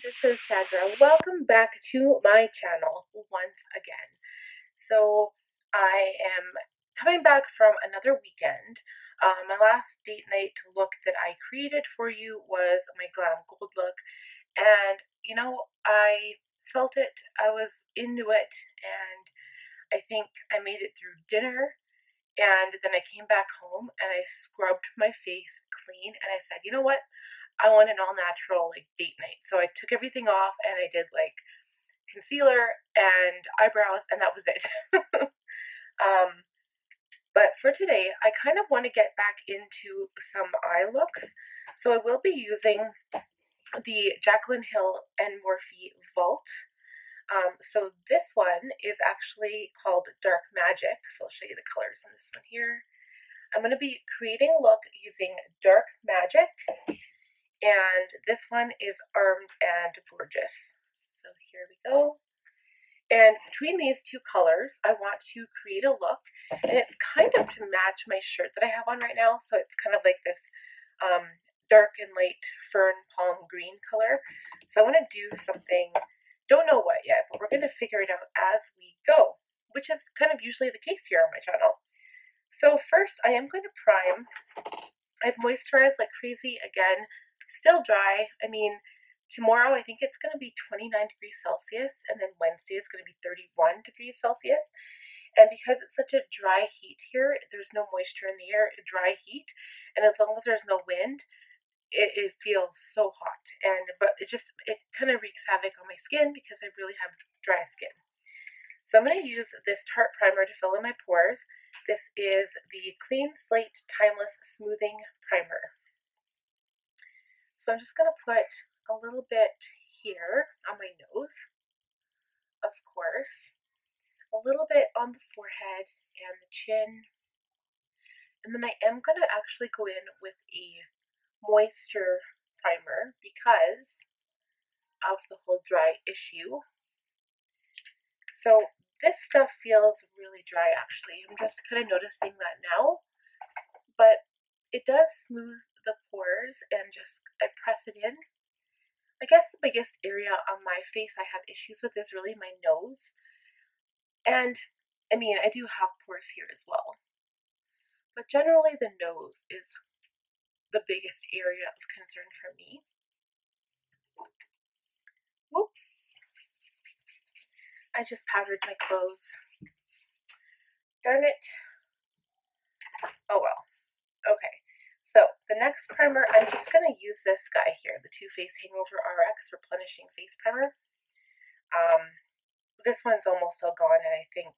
this is Sandra. Welcome back to my channel once again. So I am coming back from another weekend. My last date night look that I created for you was my glam gold look, and I felt it. I was into it, and I think I made it through dinner. And then I came back home and I scrubbed my face clean and I said, you know what? I want an all natural like date night. So I took everything off and I did like concealer and eyebrows and that was it. um, but for today, I kind of want to get back into some eye looks. So I will be using the Jaclyn Hill and Morphe Vault. So this one is actually called Dark Magic. So I'll show you the colors in this one here. I'm going to be creating a look using Dark Magic, and this one is Armed and Gorgeous. So here we go. And between these two colors, I want to create a look, and it's kind of to match my shirt that I have on right now. So it's kind of like this dark and light fern palm green color. So I want to do something. Don't know what yet, but we're going to figure it out as we go, which is kind of usually the case here on my channel. So first, I am going to prime. I've moisturized like crazy again, still dry. I mean, tomorrow I think it's going to be 29 degrees Celsius, and then Wednesday is going to be 31 degrees Celsius. And because it's such a dry heat here, there's no moisture in the air, dry heat, and as long as there's no wind, it feels so hot, but it kind of wreaks havoc on my skin because I really have dry skin. So I'm going to use this Tarte primer to fill in my pores. This is the Clean Slate Timeless Smoothing Primer. So I'm just going to put a little bit here on my nose, of course, a little bit on the forehead and the chin, and then I am going to actually go in with a moisture primer because of the whole dry issue. So this stuff feels really dry actually. I'm just kind of noticing that now, but it does smooth the pores and I press it in. I guess the biggest area on my face I have issues with is really my nose. And I mean, I do have pores here as well, but generally the nose is the biggest area of concern for me. Whoops. I just powdered my clothes. Darn it. Oh well. Okay. So the next primer, I'm just going to use this guy here, the Too Faced Hangover RX Replenishing Face Primer. This one's almost all gone, and I think,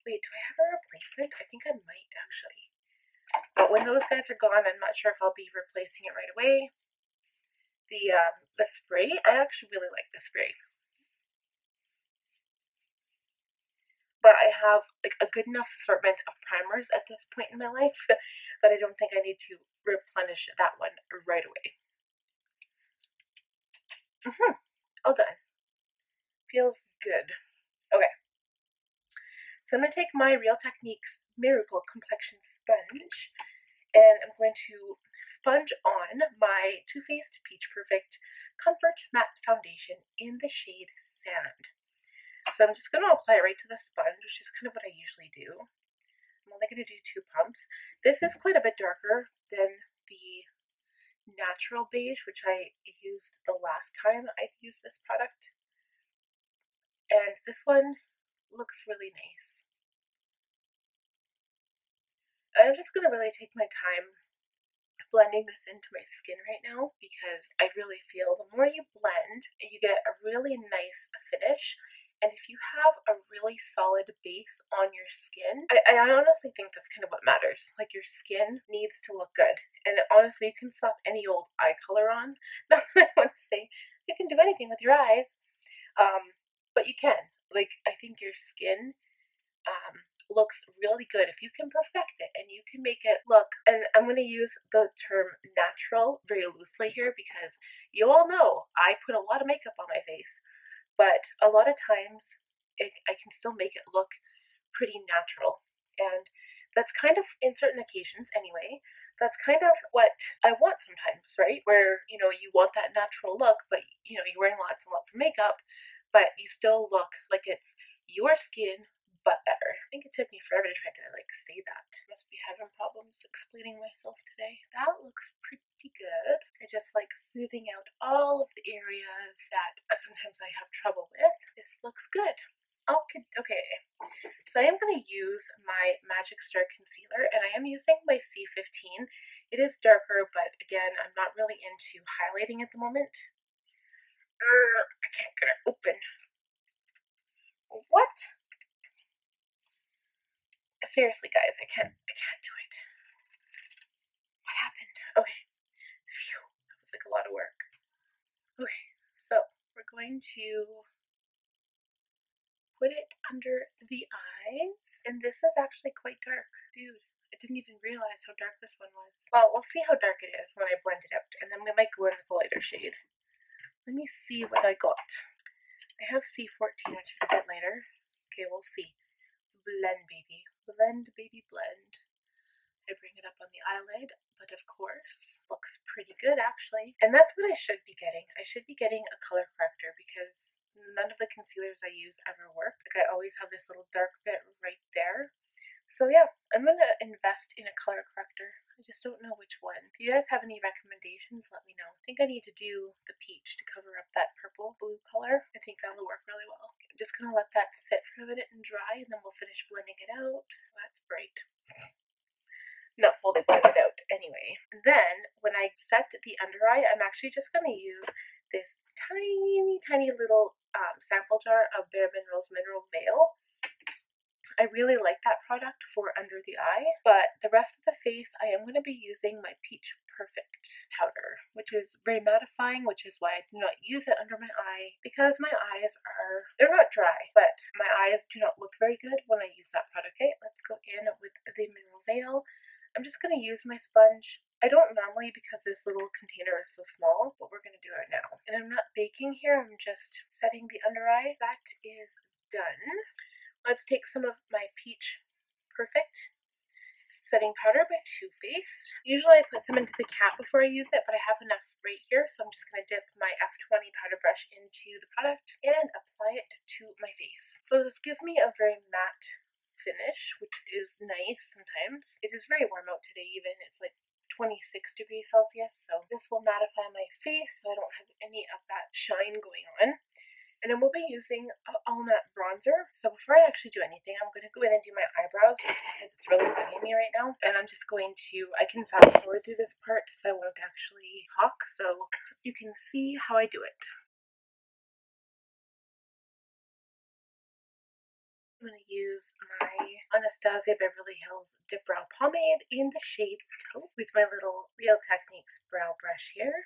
wait, do I have a replacement? I think I might actually. But when those guys are gone, I'm not sure if I'll be replacing it right away. The spray, I actually really like the spray. But I have like a good enough assortment of primers at this point in my life that I don't think I need to replenish that one right away. All done. Feels good. Okay. So I'm going to take my Real Techniques Miracle Complexion Sponge, and I'm going to sponge on my Too Faced Peach Perfect Comfort Matte Foundation in the shade Sand. So I'm just going to apply it right to the sponge, which is kind of what I usually do. I'm only going to do 2 pumps. This is quite a bit darker than the natural beige, which I used the last time I used this product. And this one looks really nice. I'm just going to really take my time blending this into my skin right now because I really feel the more you blend, you get a really nice finish. And if you have a really solid base on your skin, I honestly think that's kind of what matters. Like, your skin needs to look good. And honestly, you can slap any old eye color on. Not that I want to say you can do anything with your eyes, but you can. Like, I think your skin looks really good if you can perfect it and you can make it look, and I'm going to use the term natural very loosely here because you all know I put a lot of makeup on my face, but a lot of times I can still make it look pretty natural, and that's kind of, in certain occasions anyway, that's kind of what I want sometimes, right? Where, you know, you want that natural look, but, you know, you're wearing lots and lots of makeup, but you still look like it's your skin, but better. I think it took me forever to try to, like, say that. Must be having problems explaining myself today. That looks pretty good. I just like smoothing out all of the areas that sometimes I have trouble with. This looks good. Okay. So I am going to use my Magic Star Concealer, and I am using my C15. It is darker, but again, I'm not really into highlighting at the moment. I can't get it open. What? Seriously, guys, I can't do it. What happened? Okay. Phew. That was like a lot of work. Okay, so we're going to put it under the eyes, and this is actually quite dark. Dude, I didn't even realize how dark this one was. Well, we'll see how dark it is when I blend it out, and then we might go in with a lighter shade. Let me see what I got. I have C14, which is a bit lighter. Okay, we'll see. Let's blend, baby. Blend, baby, blend. I bring it up on the eyelid, but of course, looks pretty good actually. And that's what I should be getting. I should be getting a color corrector because none of the concealers I use ever work. Like I always have this little dark bit right there. So yeah, I'm gonna invest in a color corrector. I just don't know which one. If you guys have any recommendations, let me know. I think I need to do the peach to cover up that purple blue color. I think that'll work really well. I'm just gonna let that sit for a minute and dry, and then we'll finish blending it out. That's bright. Not fully blended out anyway. Then when I set the under eye, I'm actually just going to use this tiny little sample jar of Bare Minerals Mineral Veil. I really like that product for under the eye, but the rest of the face I am going to be using my Peach Perfect powder, which is very mattifying, which is why I do not use it under my eye, because my eyes they're not dry, but my eyes do not look very good when I use that product. Okay, let's go in with the Mineral Veil. I'm just going to use my sponge. I don't normally because this little container is so small, but we're going to do it now. And I'm not baking here, I'm just setting the under eye. That is done. Let's take some of my Peach Perfect setting powder by Too Faced. Usually I put some into the cap before I use it, but I have enough right here, so I'm just going to dip my F20 powder brush into the product and apply it to my face. So this gives me a very matte finish, which is nice sometimes. It is very warm out today even. It's like 26 degrees Celsius, so this will mattify my face so I don't have any of that shine going on. And then we'll be using all matte bronzer. So before I actually do anything, I'm going to go in and do my eyebrows just because it's really bugging me right now. And I'm just going to, I can fast forward through this part so I won't actually talk, so you can see how I do it. I'm going to use my Anastasia Beverly Hills Dip Brow Pomade in the shade Taupe with my little Real Techniques brow brush here.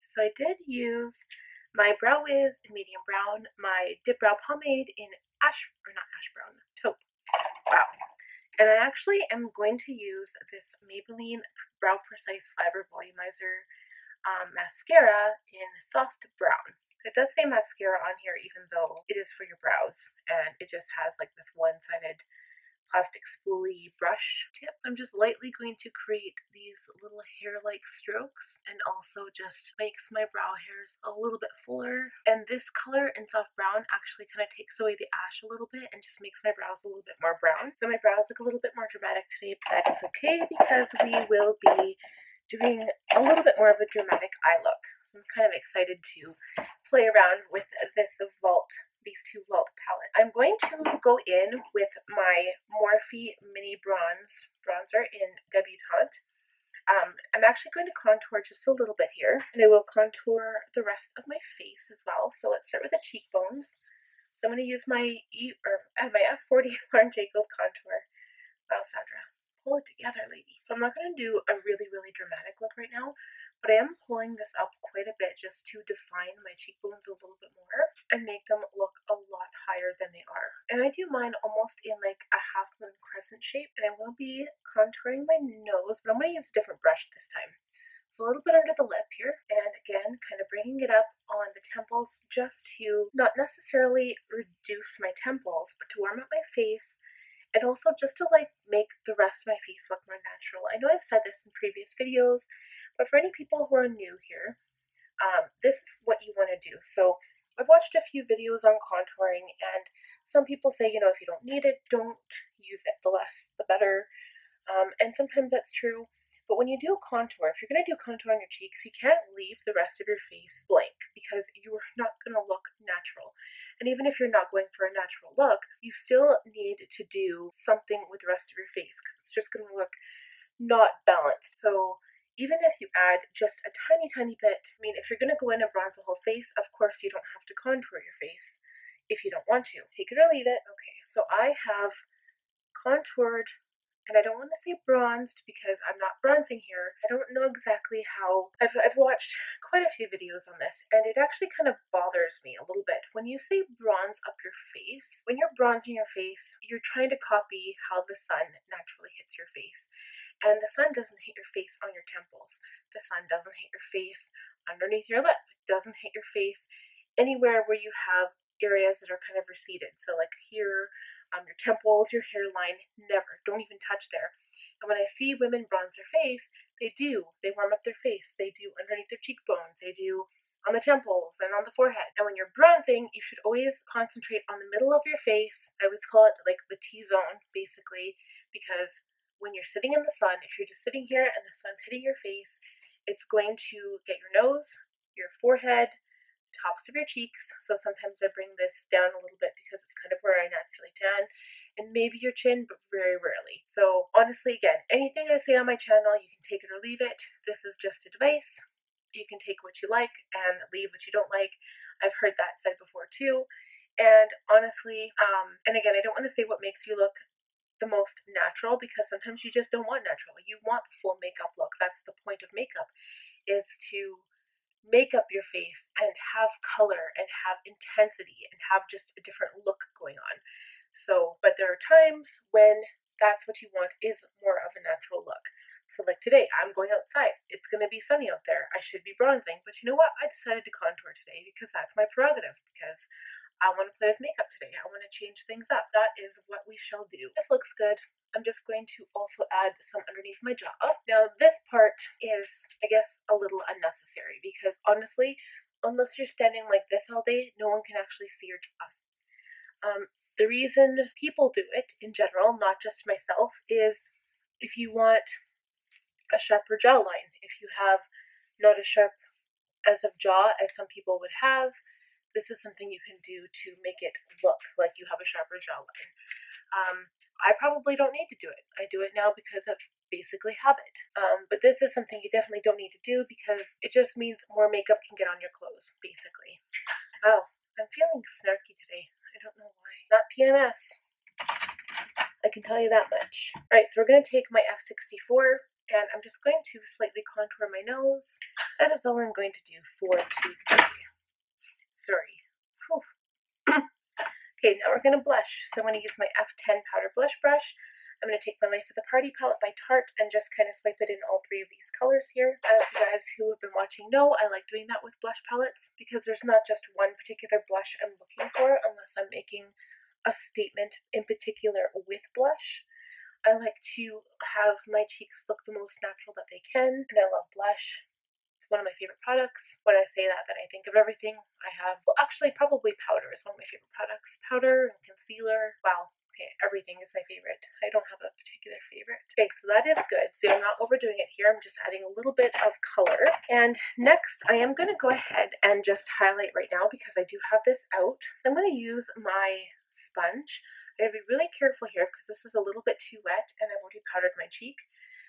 So I did use my Brow Whiz in medium brown, my Dip Brow Pomade in Taupe. Wow. And I actually am going to use this Maybelline Brow Precise Fiber Volumizer mascara in soft brown. It does say mascara on here even though it is for your brows, and it just has like this one-sided plastic spoolie brush tip. I'm just lightly going to create these little hair-like strokes, and also just makes my brow hairs a little bit fuller. And this color in soft brown actually kind of takes away the ash a little bit and just makes my brows a little bit more brown. So my brows look a little bit more dramatic today, but that is okay because we will be doing a little bit more of a dramatic eye look. So I'm kind of excited to play around with these two Vault palettes. I'm going to go in with my Morphe Mini Bronzer in Debutante. I'm actually going to contour just a little bit here, and I will contour the rest of my face as well. So let's start with the cheekbones. So I'm going to use my F40 Lauren J. Gold contour. Wow, Sandra, pull it together, lady. So I'm not going to do a really dramatic look right now, but I am pulling this up quite a bit just to define my cheekbones a little bit more and make them look a lot higher than they are. And I do mine almost in like a half moon crescent shape, and I will be contouring my nose, but I'm going to use a different brush this time. So a little bit under the lip here, and again, kind of bringing it up on the temples just to not necessarily reduce my temples, but to warm up my face, and also just to like make the rest of my face look more natural. I know I've said this in previous videos, but for any people who are new here, this is what you want to do. So I've watched a few videos on contouring, and some people say, you know, if you don't need it, don't use it. The less, the better. And sometimes that's true. But when you do contour, if you're going to do contour on your cheeks, you can't leave the rest of your face blank because you are not going to look natural. And even if you're not going for a natural look, you still need to do something with the rest of your face because it's just going to look not balanced. So even if you add just a tiny, tiny bit, I mean, if you're going to go in and bronze the whole face, of course you don't have to contour your face if you don't want to. Take it or leave it. Okay, so I have contoured, and I don't want to say bronzed because I'm not bronzing here. I don't know exactly how. I've watched quite a few videos on this, and it actually kind of bothers me a little bit. When you say bronze up your face, when you're bronzing your face, you're trying to copy how the sun naturally hits your face. And the sun doesn't hit your face on your temples. The sun doesn't hit your face underneath your lip. It doesn't hit your face anywhere where you have areas that are kind of receded. So like here, your temples, your hairline, never. Don't even touch there. And when I see women bronze their face, they do. They warm up their face. They do underneath their cheekbones. They do on the temples and on the forehead. And when you're bronzing, you should always concentrate on the middle of your face. I always call it like the T-zone, basically, because when you're sitting in the sun, if you're just sitting here and the sun's hitting your face, it's going to get your nose, your forehead, tops of your cheeks. So sometimes I bring this down a little bit because it's kind of where I naturally tan, and maybe your chin, but very rarely. So honestly, again, anything I say on my channel, you can take it or leave it. This is just advice. You can take what you like and leave what you don't like. I've heard that said before too. And honestly, and again, I don't want to say what makes you look the most natural because sometimes you just don't want natural. You want the full makeup look. That's the point of makeup, is to make up your face and have color and have intensity and have just a different look going on. So, but there are times when that's what you want, is more of a natural look. So like today, I'm going outside. It's going to be sunny out there. I should be bronzing, but you know what? I decided to contour today because that's my prerogative, because I want to play with makeup today. I want to change things up. That is what we shall do. This looks good. I'm just going to also add some underneath my jaw. Now this part is, I guess, a little unnecessary because honestly, unless you're standing like this all day, no one can actually see your jaw. The reason people do it in general, not just myself, is if you want a sharper jawline, if you have not as sharp as of jaw as some people would have, this is something you can do to make it look like you have a sharper jawline. I probably don't need to do it. I do it now because of basically habit. But this is something you definitely don't need to do because it just means more makeup can get on your clothes, basically. Oh, I'm feeling snarky today. I don't know why. Not PMS. I can tell you that much. Alright, so we're going to take my F64 and I'm just going to slightly contour my nose. That is all I'm going to do for today. Sorry. Okay, now we're going to blush. So I'm going to use my F10 powder blush brush. I'm going to take my Life of the Party palette by Tarte and just kind of swipe it in all three of these colors here. As you guys who have been watching know, I like doing that with blush palettes because there's not just one particular blush I'm looking for unless I'm making a statement in particular with blush. I like to have my cheeks look the most natural that they can, and I love blush. It's one of my favorite products. When I say that, then I think of everything. I have, well, actually, probably powder is one of my favorite products. Powder and concealer. Wow. Okay, everything is my favorite. I don't have a particular favorite. Okay, so that is good. So I'm not overdoing it here. I'm just adding a little bit of color. And next, I am going to go ahead and just highlight right now because I do have this out. I'm going to use my sponge. I gotta be really careful here because this is a little bit too wet and I've already powdered my cheek.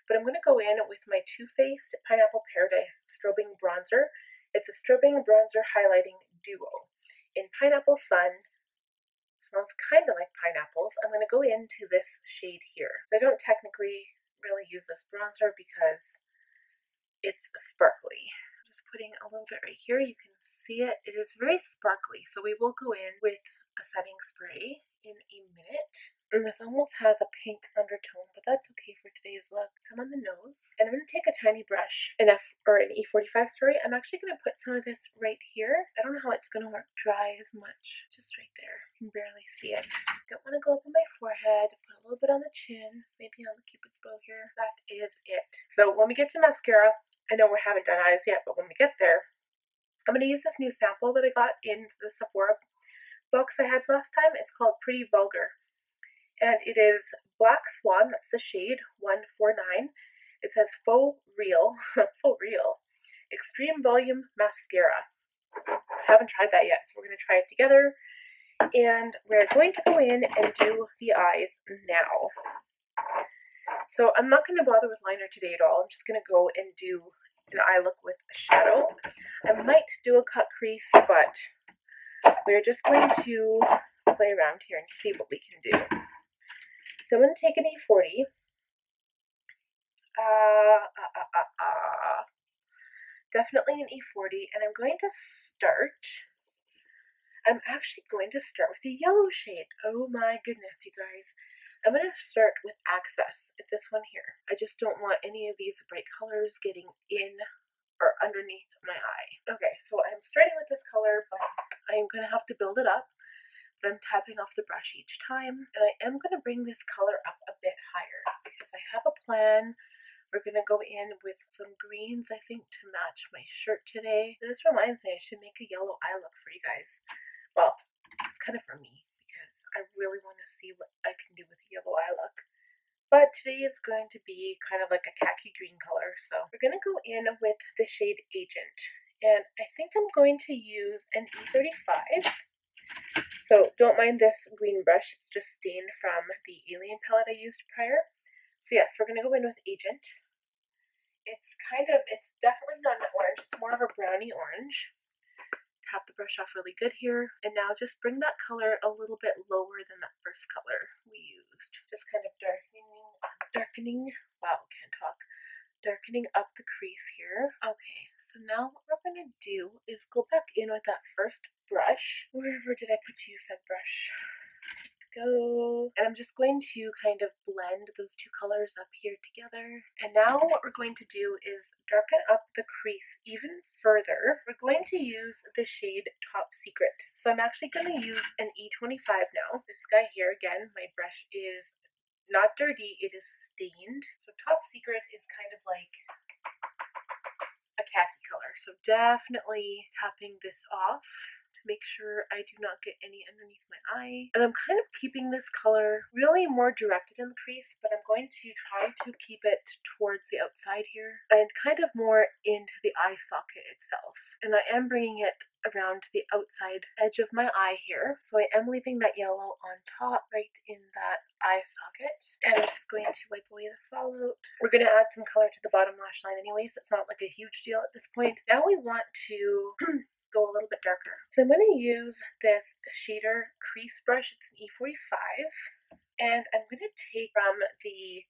But I'm going to go in with my Too Faced Pineapple Paradise Strobing Bronzer. It's a strobing bronzer highlighting duo in Pineapple Sun. It smells kind of like pineapples. I'm going to go into this shade here. So I don't technically really use this bronzer because it's sparkly. I'm just putting a little bit right here. You can see it. It is very sparkly. So we will go in with a setting spray in a minute. And this almost has a pink undertone, but that's okay for today's look. Some on the nose. And I'm going to take a tiny brush, an E45, sorry. I'm actually going to put some of this right here. I don't know how it's going to work dry as much. Just right there. You can barely see it. Don't want to go up on my forehead. Put a little bit on the chin. Maybe on the cupid's bow here. That is it. So when we get to mascara, I know we haven't done eyes yet, but when we get there, I'm going to use this new sample that I got in the Sephora box I had last time. It's called Pretty Vulgar. And it is Black Swan, that's the shade, 149. It says Faux Real, Faux Real, Extreme Volume Mascara. I haven't tried that yet, so we're going to try it together. And we're going to go in and do the eyes now. So I'm not going to bother with liner today at all. I'm just going to go and do an eye look with a shadow. I might do a cut crease, but we're just going to play around here and see what we can do. So I'm going to take an E40. Definitely an E40. And I'm going to start. I'm actually going to start with a yellow shade. Oh my goodness, you guys. I'm going to start with Access. It's this one here. I just don't want any of these bright colors getting in or underneath my eye. Okay, so I'm starting with this color, but I'm going to have to build it up. But I'm tapping off the brush each time. And I am going to bring this color up a bit higher because I have a plan. We're going to go in with some greens, I think, to match my shirt today. And this reminds me, I should make a yellow eye look for you guys. Well, it's kind of for me because I really want to see what I can do with a yellow eye look. But today is going to be kind of like a khaki green color. So we're going to go in with the shade Agent. And I think I'm going to use an E35. So don't mind this green brush, it's just stained from the Alien palette I used prior. So yes, we're going to go in with Agent. It's definitely not an orange, it's more of a brownie orange. Tap the brush off really good here. And now just bring that color a little bit lower than that first color we used. Just kind of darkening, wow, can't talk. Darkening up the crease here. Okay, so now what we're going to do is go back in with that first brush. Wherever did I put you, said brush? Go. And I'm just going to kind of blend those two colors up here together. And now what we're going to do is darken up the crease even further. We're going to use the shade Top Secret. So I'm actually going to use an E25 now. This guy here, again, my brush is not dirty, it is stained. So Top Secret is kind of like a khaki color. So definitely tapping this off to make sure I do not get any underneath my eye. And I'm kind of keeping this color really more directed in the crease, but I'm going to try to keep it towards the outside here and kind of more into the eye socket itself. And I am bringing it around the outside edge of my eye here. So I am leaving that yellow on top right in that eye socket. And I'm just going to wipe away the fallout. We're going to add some color to the bottom lash line anyway, so it's not like a huge deal at this point. Now we want to go a little bit darker. So I'm going to use this shader crease brush. It's an E45. And I'm going to take from the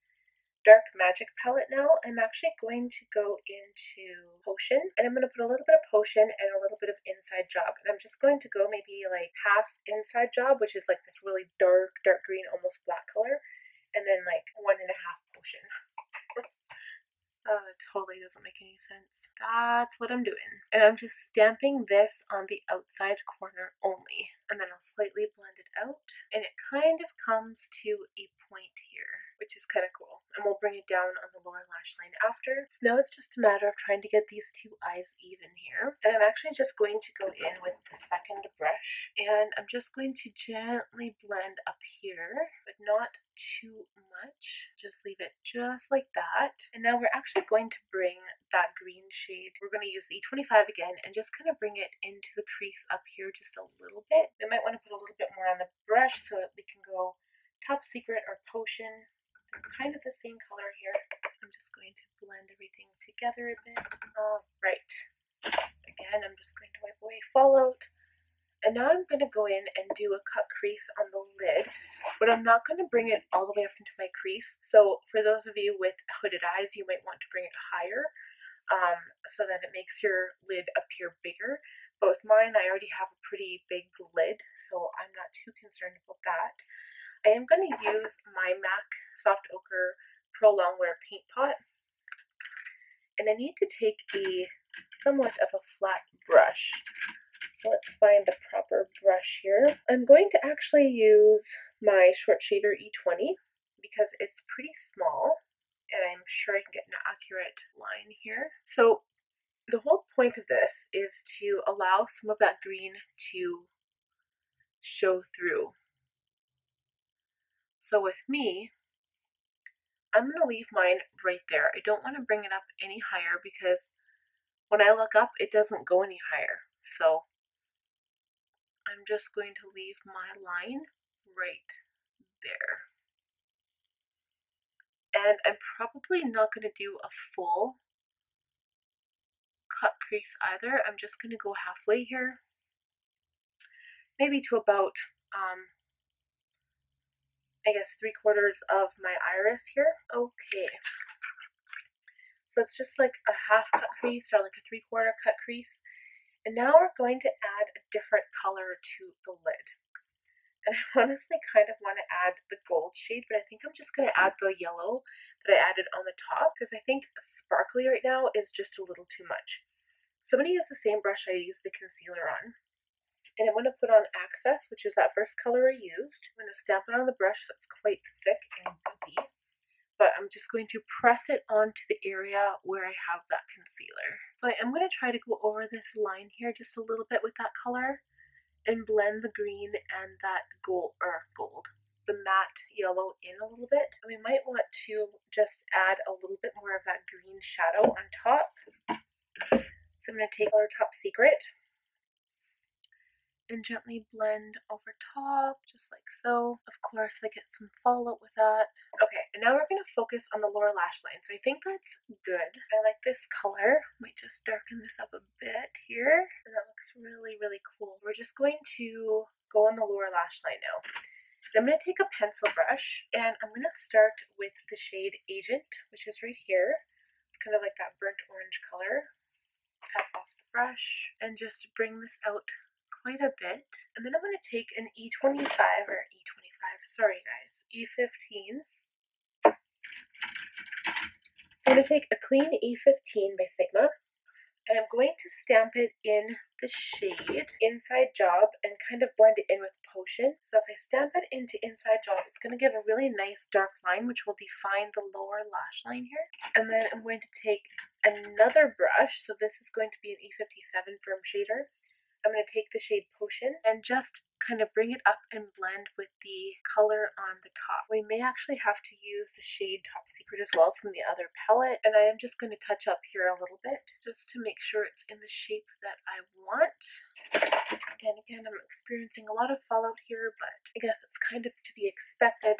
Dark Magic palette now. I'm actually going to go into Potion, and I'm going to put a little bit of Potion and a little bit of Inside Job. And I'm just going to go maybe like half Inside Job, which is like this really dark green, almost black color, and then like 1.5 Potion. It totally doesn't make any sense. That's what I'm doing. And I'm just stamping this on the outside corner only. And then I'll slightly blend it out. And it kind of comes to a point here, which is kind of cool. And we'll bring it down on the lower lash line after. So now it's just a matter of trying to get these two eyes even here. And I'm actually just going to go in with the second brush. And I'm just going to gently blend up here, but not too much. Just leave it just like that. And now we're actually going to bring that green shade. We're going to use the E25 again and just kind of bring it into the crease up here just a little bit. We might want to put a little bit more on the brush so that we can go Top Secret or Potion. They're kind of the same color here. I'm just going to blend everything together a bit. All right. Again, I'm just going to wipe away fallout. And now I'm going to go in and do a cut crease on the lid, but I'm not going to bring it all the way up into my crease. So for those of you with hooded eyes, you might want to bring it higher so that it makes your lid appear bigger. But with mine, I already have a pretty big lid, so I'm not too concerned about that. I am going to use my MAC Soft Ochre Pro Longwear Paint Pot. And I need to take somewhat of a flat brush. So let's find the proper brush here. I'm going to actually use my Short Shader E20 because it's pretty small and I'm sure I can get an accurate line here. So the whole point of this is to allow some of that green to show through. So with me, I'm going to leave mine right there. I don't want to bring it up any higher because when I look up, it doesn't go any higher. So I'm just going to leave my line right there. And I'm probably not going to do a full cut crease either. I'm just going to go halfway here. Maybe to about, I guess 3/4 of my iris here. Okay. So it's just like a half cut crease or like a 3/4 cut crease. And now we're going to add a different color to the lid. And I honestly kind of want to add the gold shade, but I think I'm just going to add the yellow that I added on the top because I think sparkly right now is just a little too much. So I'm going to use the same brush I used the concealer on. And I'm going to put on Access, which is that first color I used. I'm going to stamp it on the brush so it's quite thick and goopy. But I'm just going to press it onto the area where I have that concealer. So I am going to try to go over this line here just a little bit with that color and blend the green and that gold, the matte yellow in a little bit. And we might want to just add a little bit more of that green shadow on top. So I'm going to take our Top Secret and gently blend over top, just like so. Of course, I get some fallout with that. Okay, and now we're going to focus on the lower lash line. So I think that's good. I like this color. Might just darken this up a bit here. And that looks really, really cool. We're just going to go on the lower lash line now. I'm going to take a pencil brush and I'm going to start with the shade Agent, which is right here. It's kind of like that burnt orange color. Tap off the brush and just bring this out quite a bit. And then I'm going to take an E15, sorry guys, E15. So I'm going to take a clean E15 by Sigma, and I'm going to stamp it in the shade Inside Job and kind of blend it in with Potion. So if I stamp it into Inside Job, it's going to give a really nice dark line, which will define the lower lash line here. And then I'm going to take another brush. So this is going to be an E57 Firm Shader. I'm going to take the shade Potion and just kind of bring it up and blend with the color on the top. We may actually have to use the shade Top Secret as well from the other palette, and I am just going to touch up here a little bit just to make sure it's in the shape that I want. And again, I'm experiencing a lot of fallout here, but I guess it's kind of to be expected.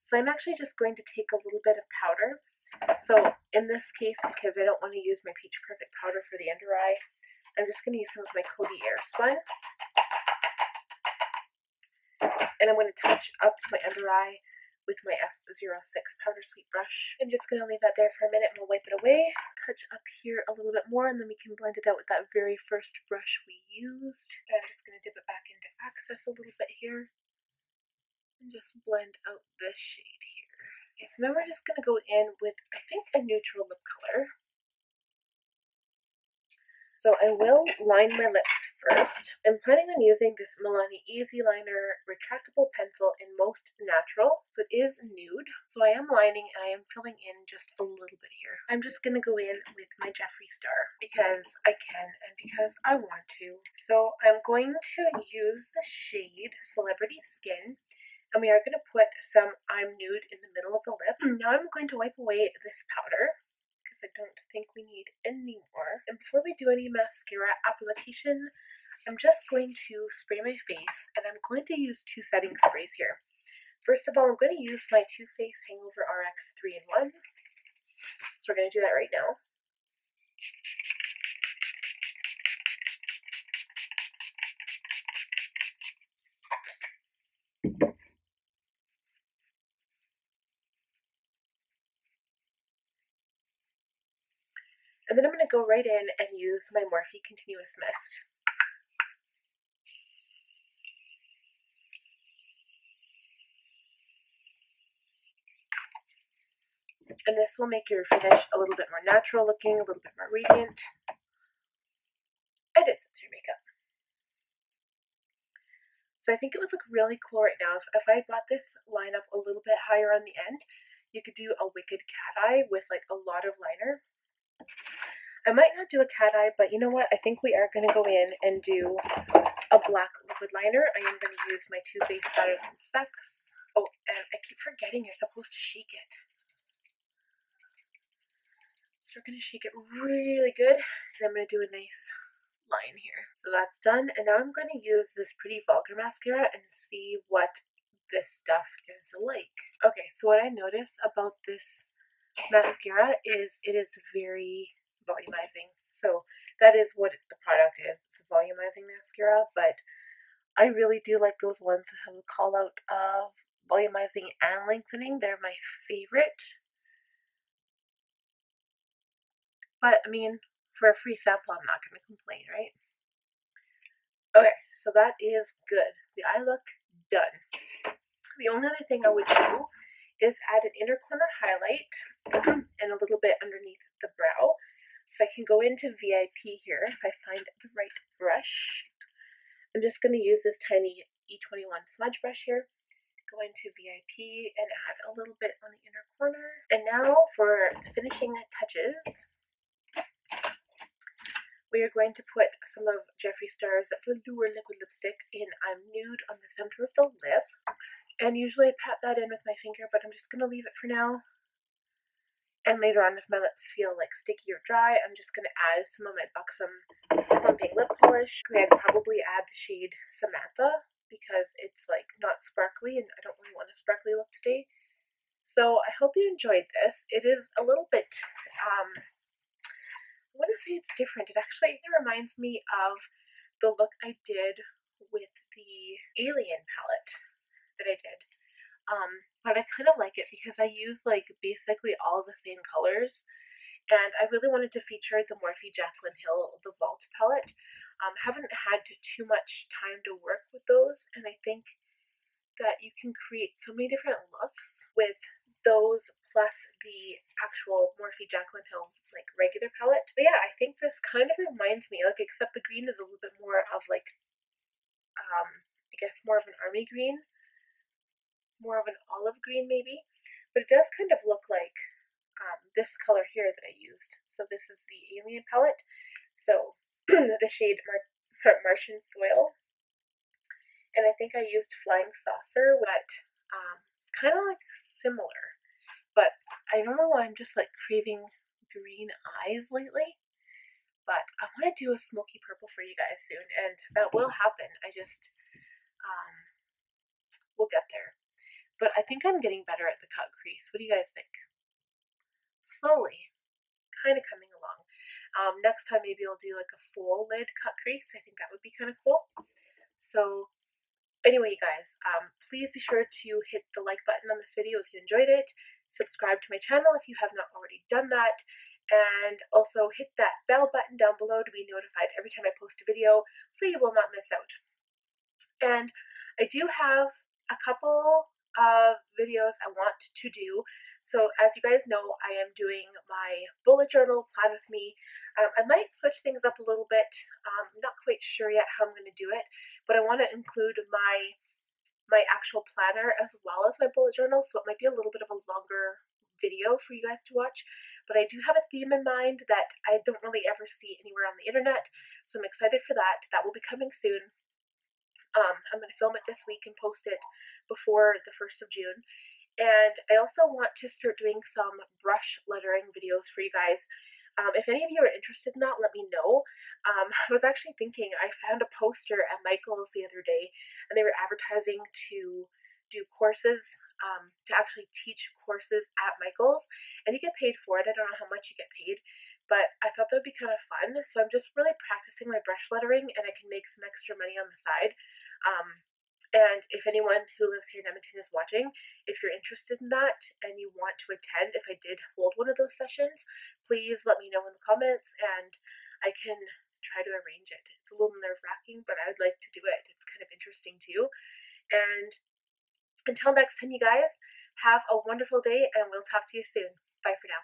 So I'm actually just going to take a little bit of powder. So in this case, because I don't want to use my Peach Perfect powder for the under eye, I'm just going to use some of my Coty Airspun. And I'm going to touch up my under eye with my F06 Powder Sweet brush. I'm just going to leave that there for a minute and we'll wipe it away. Touch up here a little bit more and then we can blend it out with that very first brush we used. And I'm just going to dip it back into Access a little bit here. And just blend out this shade here. Okay, so now we're just going to go in with, I think, a neutral lip color. So I will line my lips first. I'm planning on using this Milani Easy Liner retractable pencil in Most Natural. So it is nude. So I am lining and I am filling in just a little bit here. I'm just going to go in with my Jeffree Star because I can and because I want to. So I'm going to use the shade Celebrity Skin. And we are going to put some I'm Nude in the middle of the lip. Now I'm going to wipe away this powder, because I don't think we need any more. And before we do any mascara application, I'm just going to spray my face, and I'm going to use two setting sprays here. First of all, I'm going to use my Too Faced Hangover RX 3-in-1. So we're going to do that right now. And then I'm going to go right in and use my Morphe Continuous Mist. And this will make your finish a little bit more natural looking, a little bit more radiant. And it sets your makeup. So I think it would look really cool right now. If I brought this line up a little bit higher on the end, you could do a wicked cat eye with like a lot of liner. I might not do a cat eye, but you know what? I think we are going to go in and do a black liquid liner. I am going to use my Too Faced Better Than Sex. Oh, and I keep forgetting you're supposed to shake it. So we're going to shake it really good, and I'm going to do a nice line here. So that's done, and now I'm going to use this Pretty Vulgar mascara and see what this stuff is like. Okay, so what I notice about this mascara is it is very volumizing. So that is what the product is. It's a volumizing mascara, but I really do like those ones that have a call out of volumizing and lengthening. They're my favorite. But I mean, for a free sample, I'm not going to complain, right? Okay, so that is good. The eye look done. The only other thing I would do is add an inner corner highlight and a little bit underneath the brow. So I can go into VIP here if I find the right brush. I'm just going to use this tiny E21 smudge brush here. Go into VIP and add a little bit on the inner corner. And now for the finishing touches. We are going to put some of Jeffree Star's Velour liquid lipstick in I'm Nude on the center of the lip. And usually I pat that in with my finger, but I'm just going to leave it for now. And later on, if my lips feel like sticky or dry, I'm just going to add some of my Buxom Plumping Lip Polish. I'd probably add the shade Samantha because it's like not sparkly and I don't really want a sparkly look today. So I hope you enjoyed this. It is a little bit... I want to say it's different. It actually reminds me of the look I did with the Alien palette that I did. But I kind of like it because I use like basically all the same colors. And I really wanted to feature the Morphe Jaclyn Hill, the Vault palette. Haven't had too much time to work with those. And I think that you can create so many different looks with those plus the actual Morphe Jaclyn Hill like regular palette. But yeah, I think this kind of reminds me, like except the green is a little bit more of like I guess more of an army green, more of an olive green maybe, but it does kind of look like this color here that I used. So this is the Alien palette. So the shade Martian Soil, and I think I used Flying Saucer, but it's kind of like similar. But I don't know why I'm just like craving green eyes lately. But I want to do a smoky purple for you guys soon, and that will happen. I just, we'll get there. But I think I'm getting better at the cut crease. What do you guys think? Slowly, kind of coming along. Next time maybe I'll do like a full lid cut crease. I think that would be kind of cool. So anyway, you guys, please be sure to hit the like button on this video if you enjoyed it. Subscribe to my channel if you have not already done that. And also hit that bell button down below to be notified every time I post a video so you will not miss out. And I do have a couple of videos I want to do. So as you guys know, I am doing my bullet journal plan with me. I might switch things up a little bit. I'm not quite sure yet how I'm going to do it, but I want to include my actual planner as well as my bullet journal, so it might be a little bit of a longer video for you guys to watch. But I do have a theme in mind that I don't really ever see anywhere on the internet, so I'm excited for that. That will be coming soon. I'm going to film it this week and post it before the 1st of June. And I also want to start doing some brush lettering videos for you guys. If any of you are interested in that, let me know. I was actually thinking, I found a poster at Michael's the other day, and they were advertising to do courses, to actually teach courses at Michael's, and you get paid for it. I don't know how much you get paid, but I thought that would be kind of fun. So I'm just really practicing my brush lettering, and I can make some extra money on the side. And if anyone who lives here in Edmonton is watching, if you're interested in that and you want to attend, if I did hold one of those sessions, please let me know in the comments and I can try to arrange it. It's a little nerve-wracking, but I would like to do it. It's kind of interesting too. And until next time, you guys, have a wonderful day and we'll talk to you soon. Bye for now.